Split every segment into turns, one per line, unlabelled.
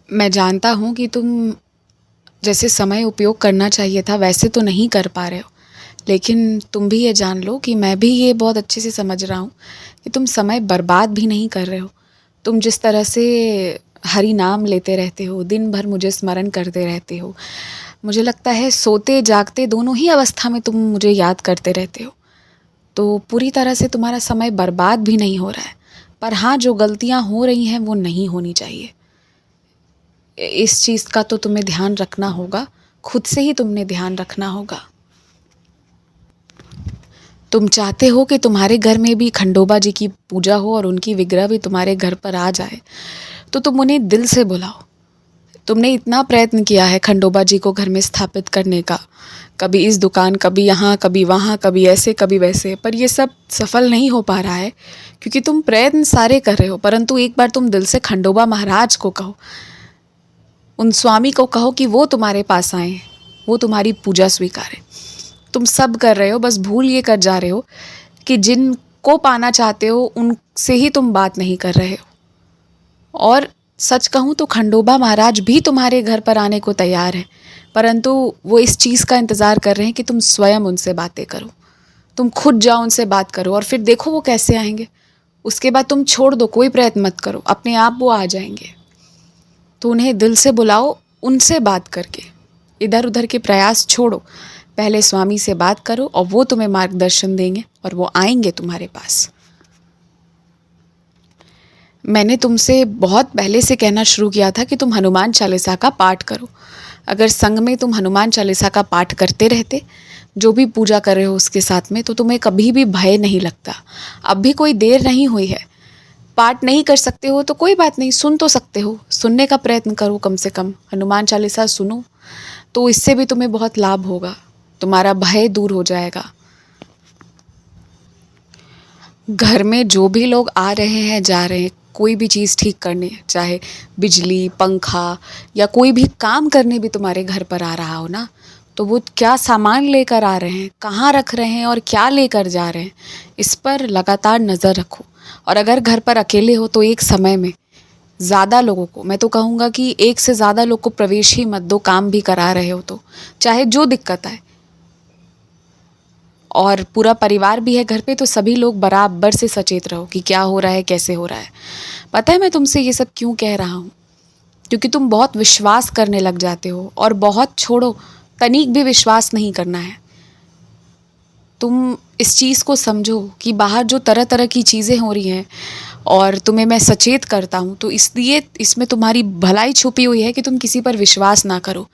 मैं जानता हूँ कि तुम जैसे समय उपयोग करना चाहिए था वैसे तो नहीं कर पा रहे हो, लेकिन तुम भी ये जान लो कि मैं भी ये बहुत अच्छे से समझ रहा हूँ कि तुम समय बर्बाद भी नहीं कर रहे हो। तुम जिस तरह से हरि नाम लेते रहते हो, दिन भर मुझे स्मरण करते रहते हो, मुझे लगता है सोते जागते दोनों ही अवस्था में तुम मुझे याद करते रहते हो। तो पूरी तरह से तुम्हारा समय बर्बाद भी नहीं हो रहा है। पर हाँ, जो गलतियाँ हो रही हैं वो नहीं होनी चाहिए। इस चीज़ का तो तुम्हें ध्यान रखना होगा, खुद से ही तुमने ध्यान रखना होगा। तुम चाहते हो कि तुम्हारे घर में भी खंडोबा जी की पूजा हो और उनकी विग्रह भी तुम्हारे घर पर आ जाए, तो तुम उन्हें दिल से बुलाओ। तुमने इतना प्रयत्न किया है खंडोबा जी को घर में स्थापित करने का, कभी इस दुकान, कभी यहाँ, कभी वहाँ, कभी ऐसे, कभी वैसे, पर ये सब सफल नहीं हो पा रहा है क्योंकि तुम प्रयत्न सारे कर रहे हो। परंतु एक बार तुम दिल से खंडोबा महाराज को कहो, उन स्वामी को कहो कि वो तुम्हारे पास आए, वो तुम्हारी पूजा स्वीकारें। तुम सब कर रहे हो, बस भूल ये कर जा रहे हो कि जिनको पाना चाहते हो उनसे ही तुम बात नहीं कर रहे हो। और सच कहूँ तो खंडोबा महाराज भी तुम्हारे घर पर आने को तैयार हैं, परंतु वो इस चीज़ का इंतज़ार कर रहे हैं कि तुम स्वयं उनसे बातें करो। तुम खुद जाओ उनसे बात करो और फिर देखो वो कैसे आएंगे। उसके बाद तुम छोड़ दो, कोई प्रयत्न मत करो, अपने आप वो आ जाएंगे। तो उन्हें दिल से बुलाओ, उनसे बात करके इधर उधर के प्रयास छोड़ो। पहले स्वामी से बात करो और वो तुम्हें मार्गदर्शन देंगे और वो आएंगे तुम्हारे पास। मैंने तुमसे बहुत पहले से कहना शुरू किया था कि तुम हनुमान चालीसा का पाठ करो। अगर संग में तुम हनुमान चालीसा का पाठ करते रहते, जो भी पूजा कर रहे हो उसके साथ में, तो तुम्हें कभी भी भय नहीं लगता। अब भी कोई देर नहीं हुई है। पाठ नहीं कर सकते हो तो कोई बात नहीं, सुन तो सकते हो, सुनने का प्रयत्न करो। कम से कम हनुमान चालीसा सुनो, तो इससे भी तुम्हें बहुत लाभ होगा, तुम्हारा भय दूर हो जाएगा। घर में जो भी लोग आ रहे हैं जा रहे हैं, कोई भी चीज़ ठीक करने, चाहे बिजली, पंखा या कोई भी काम करने भी तुम्हारे घर पर आ रहा हो ना, तो वो क्या सामान लेकर आ रहे हैं, कहाँ रख रहे हैं और क्या लेकर जा रहे हैं, इस पर लगातार नज़र रखो। और अगर घर पर अकेले हो तो एक समय में ज़्यादा लोगों को, मैं तो कहूँगा कि एक से ज़्यादा लोग को प्रवेश ही मत दो, काम भी करा रहे हो तो, चाहे जो दिक्कत आए। और पूरा परिवार भी है घर पे, तो सभी लोग बराबर से सचेत रहो कि क्या हो रहा है, कैसे हो रहा है। पता है मैं तुमसे ये सब क्यों कह रहा हूँ? क्योंकि तुम बहुत विश्वास करने लग जाते हो, और बहुत छोड़ो, तनिक भी विश्वास नहीं करना है। तुम इस चीज़ को समझो कि बाहर जो तरह तरह की चीज़ें हो रही हैं और तुम्हें मैं सचेत करता हूँ, तो इसलिए इसमें तुम्हारी भलाई छुपी हुई है कि तुम किसी पर विश्वास ना करो।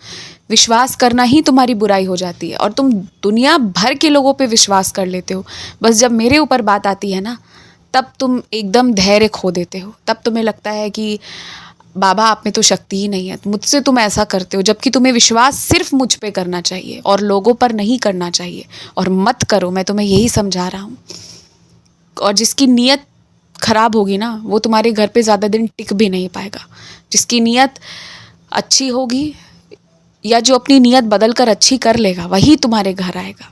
विश्वास करना ही तुम्हारी बुराई हो जाती है और तुम दुनिया भर के लोगों पे विश्वास कर लेते हो। बस जब मेरे ऊपर बात आती है ना, तब तुम एकदम धैर्य खो देते हो। तब तुम्हें लगता है कि बाबा आप में तो शक्ति ही नहीं है, मुझसे तुम ऐसा करते हो, जबकि तुम्हें विश्वास सिर्फ मुझ पे करना चाहिए और लोगों पर नहीं करना चाहिए। और मत करो, मैं तुम्हें यही समझा रहा हूँ। और जिसकी नीयत खराब होगी ना, वो तुम्हारे घर पे ज़्यादा दिन टिक भी नहीं पाएगा। जिसकी नीयत अच्छी होगी या जो अपनी नीयत बदल कर अच्छी कर लेगा, वही तुम्हारे घर आएगा।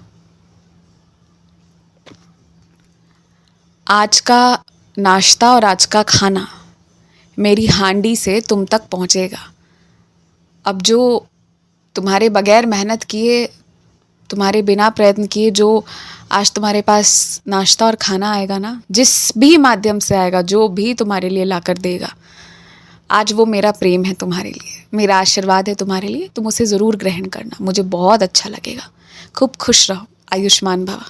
आज का नाश्ता और आज का खाना मेरी हांडी से तुम तक पहुंचेगा। अब जो तुम्हारे बगैर मेहनत किए, तुम्हारे बिना प्रयत्न किए जो आज तुम्हारे पास नाश्ता और खाना आएगा ना, जिस भी माध्यम से आएगा, जो भी तुम्हारे लिए लाकर देगा, आज वो मेरा प्रेम है तुम्हारे लिए, मेरा आशीर्वाद है तुम्हारे लिए। तुम उसे ज़रूर ग्रहण करना, मुझे बहुत अच्छा लगेगा। खूब खुश रहो, आयुष्मान भवा।